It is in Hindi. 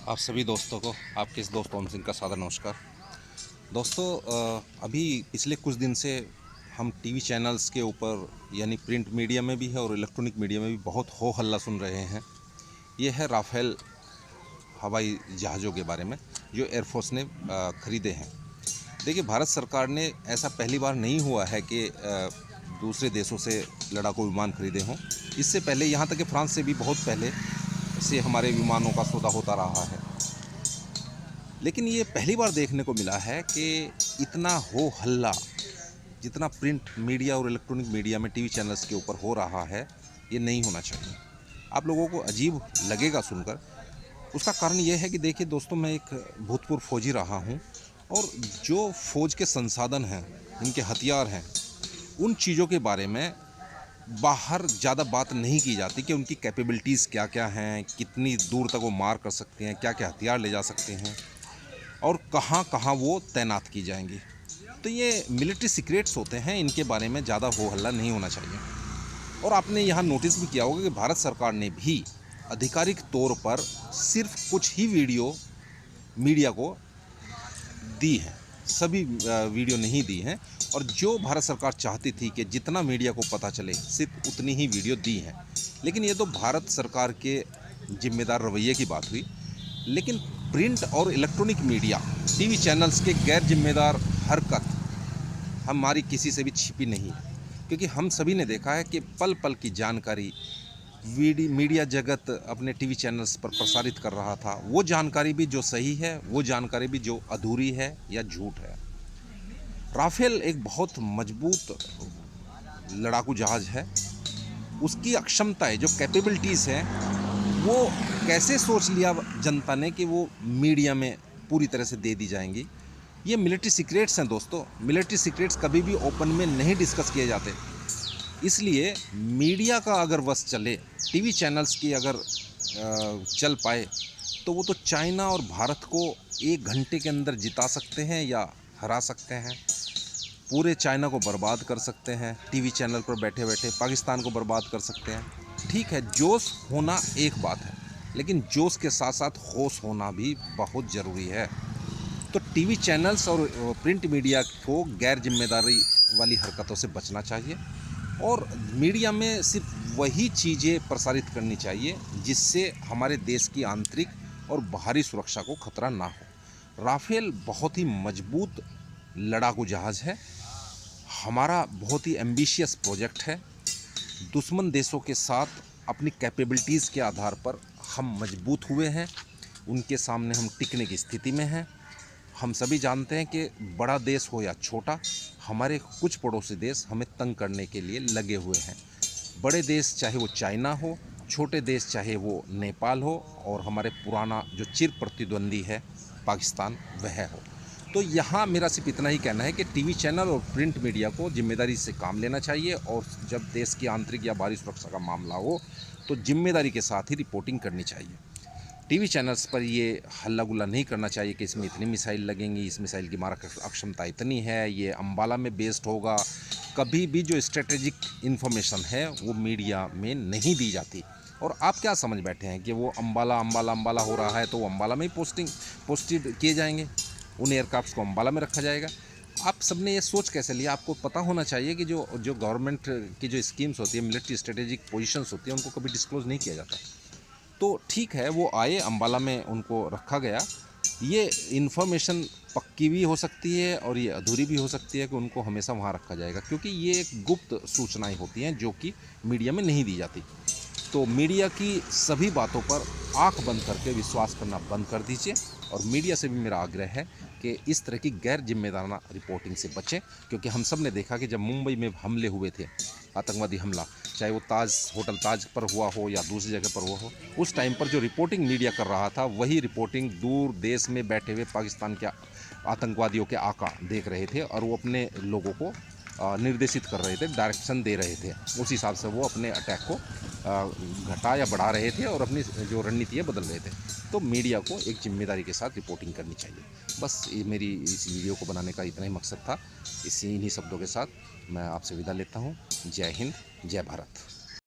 आप सभी दोस्तों को आपके इस दोस्त ओम सिंह का सादर नमस्कार। दोस्तों, अभी पिछले कुछ दिन से हम टीवी चैनल्स के ऊपर यानी प्रिंट मीडिया में भी है और इलेक्ट्रॉनिक मीडिया में भी बहुत हो हल्ला सुन रहे हैं। ये है राफेल हवाई जहाज़ों के बारे में जो एयरफोर्स ने ख़रीदे हैं। देखिए, भारत सरकार ने ऐसा पहली बार नहीं हुआ है कि दूसरे देशों से लड़ाकू विमान खरीदे हों। इससे पहले यहाँ तक कि फ्रांस से भी बहुत पहले से हमारे विमानों का सौदा होता रहा है। लेकिन ये पहली बार देखने को मिला है कि इतना हो हल्ला जितना प्रिंट मीडिया और इलेक्ट्रॉनिक मीडिया में टीवी चैनल्स के ऊपर हो रहा है, ये नहीं होना चाहिए। आप लोगों को अजीब लगेगा सुनकर। उसका कारण ये है कि देखिए दोस्तों, मैं एक भूतपूर्व फौजी रहा हूँ और जो फौज के संसाधन हैं, इनके हथियार हैं, उन चीज़ों के बारे में बाहर ज़्यादा बात नहीं की जाती कि उनकी कैपेबिलिटीज़ क्या क्या हैं, कितनी दूर तक वो मार कर सकते हैं, क्या क्या हथियार ले जा सकते हैं और कहाँ कहाँ वो तैनात की जाएंगी। तो ये मिलिट्री सीक्रेट्स होते हैं, इनके बारे में ज़्यादा हो हल्ला नहीं होना चाहिए। और आपने यहाँ नोटिस भी किया होगा कि भारत सरकार ने भी आधिकारिक तौर पर सिर्फ कुछ ही वीडियो मीडिया को दी हैं, सभी वीडियो नहीं दी हैं। और जो भारत सरकार चाहती थी कि जितना मीडिया को पता चले सिर्फ उतनी ही वीडियो दी हैं। लेकिन ये तो भारत सरकार के जिम्मेदार रवैये की बात हुई। लेकिन प्रिंट और इलेक्ट्रॉनिक मीडिया टीवी चैनल्स के गैर जिम्मेदार हरकत हमारी किसी से भी छिपी नहीं है, क्योंकि हम सभी ने देखा है कि पल पल की जानकारी मीडिया जगत अपने टीवी चैनल्स पर प्रसारित कर रहा था। वो जानकारी भी जो सही है, वो जानकारी भी जो अधूरी है या झूठ है। राफेल एक बहुत मजबूत लड़ाकू जहाज़ है। उसकी अक्षमताएं, जो कैपेबिलिटीज़ हैं, वो कैसे सोच लिया जनता ने कि वो मीडिया में पूरी तरह से दे दी जाएंगी। ये मिलिट्री सीक्रेट्स हैं दोस्तों। मिलिट्री सीक्रेट्स कभी भी ओपन में नहीं डिस्कस किए जाते। इसलिए मीडिया का अगर वश चले, टीवी चैनल्स की अगर चल पाए, तो वो तो चाइना और भारत को 1 घंटे के अंदर जिता सकते हैं या हरा सकते हैं। पूरे चाइना को बर्बाद कर सकते हैं। टीवी चैनल पर बैठे बैठे पाकिस्तान को बर्बाद कर सकते हैं। ठीक है, जोश होना एक बात है, लेकिन जोश के साथ साथ होश होना भी बहुत ज़रूरी है। तो टीवी चैनल्स और प्रिंट मीडिया को गैर जिम्मेदारी वाली हरकतों से बचना चाहिए और मीडिया में सिर्फ वही चीज़ें प्रसारित करनी चाहिए जिससे हमारे देश की आंतरिक और बाहरी सुरक्षा को खतरा ना हो। राफेल बहुत ही मजबूत लड़ाकू जहाज़ है। हमारा बहुत ही एम्बिशियस प्रोजेक्ट है। दुश्मन देशों के साथ अपनी कैपेबिलिटीज़ के आधार पर हम मजबूत हुए हैं। उनके सामने हम टिकने की स्थिति में हैं। हम सभी जानते हैं कि बड़ा देश हो या छोटा, हमारे कुछ पड़ोसी देश हमें तंग करने के लिए लगे हुए हैं। बड़े देश चाहे वो चाइना हो, छोटे देश चाहे वो नेपाल हो, और हमारे पुराना जो चिर प्रतिद्वंदी है पाकिस्तान, वह हो। तो यहाँ मेरा सिर्फ इतना ही कहना है कि टीवी चैनल और प्रिंट मीडिया को जिम्मेदारी से काम लेना चाहिए और जब देश की आंतरिक या बाहरी सुरक्षा का मामला हो तो जिम्मेदारी के साथ ही रिपोर्टिंग करनी चाहिए। टीवी चैनल्स पर ये हल्ला गुल्ला नहीं करना चाहिए कि इसमें इतनी मिसाइल लगेंगी, इस मिसाइल की मारक अक्षमता इतनी है, ये अंबाला में बेस्ड होगा। कभी भी जो स्ट्रेटेजिक इन्फॉर्मेशन है वो मीडिया में नहीं दी जाती। और आप क्या समझ बैठे हैं कि वो अंबाला अंबाला अंबाला हो रहा है तो वो अंबाला में ही पोस्टेड किए जाएंगे, उन एयरक्राफ्ट को अंबाला में रखा जाएगा। आप सबने ये सोच कैसे लिया? आपको पता होना चाहिए कि जो जो गवर्नमेंट की जो स्कीम्स होती है, मिलिट्री स्ट्रेटेजिक पोजीशंस होती है, उनको कभी डिस्क्लोज़ नहीं किया जाता। तो ठीक है, वो आए अंबाला में, उनको रखा गया। ये इन्फॉर्मेशन पक्की भी हो सकती है और ये अधूरी भी हो सकती है कि उनको हमेशा वहाँ रखा जाएगा, क्योंकि ये एक गुप्त सूचनाएं होती हैं जो कि मीडिया में नहीं दी जाती। तो मीडिया की सभी बातों पर आंख बंद करके विश्वास करना बंद कर दीजिए। और मीडिया से भी मेरा आग्रह है कि इस तरह की गैर जिम्मेदाराना रिपोर्टिंग से बचें, क्योंकि हम सब ने देखा कि जब मुंबई में हमले हुए थे, आतंकवादी हमला, चाहे वो होटल ताज पर हुआ हो या दूसरी जगह पर हुआ हो, उस टाइम पर जो रिपोर्टिंग मीडिया कर रहा था वही रिपोर्टिंग दूर देश में बैठे हुए पाकिस्तान के आतंकवादियों के आका देख रहे थे और वो अपने लोगों को निर्देशित कर रहे थे, डायरेक्शन दे रहे थे। उस हिसाब से वो अपने अटैक को घटा या बढ़ा रहे थे और अपनी जो रणनीति है बदल रहे थे। तो मीडिया को एक जिम्मेदारी के साथ रिपोर्टिंग करनी चाहिए। बस ये मेरी इस वीडियो को बनाने का इतना ही मकसद था। इन्हीं शब्दों के साथ मैं आपसे विदा लेता हूँ। जय हिंद, जय भारत।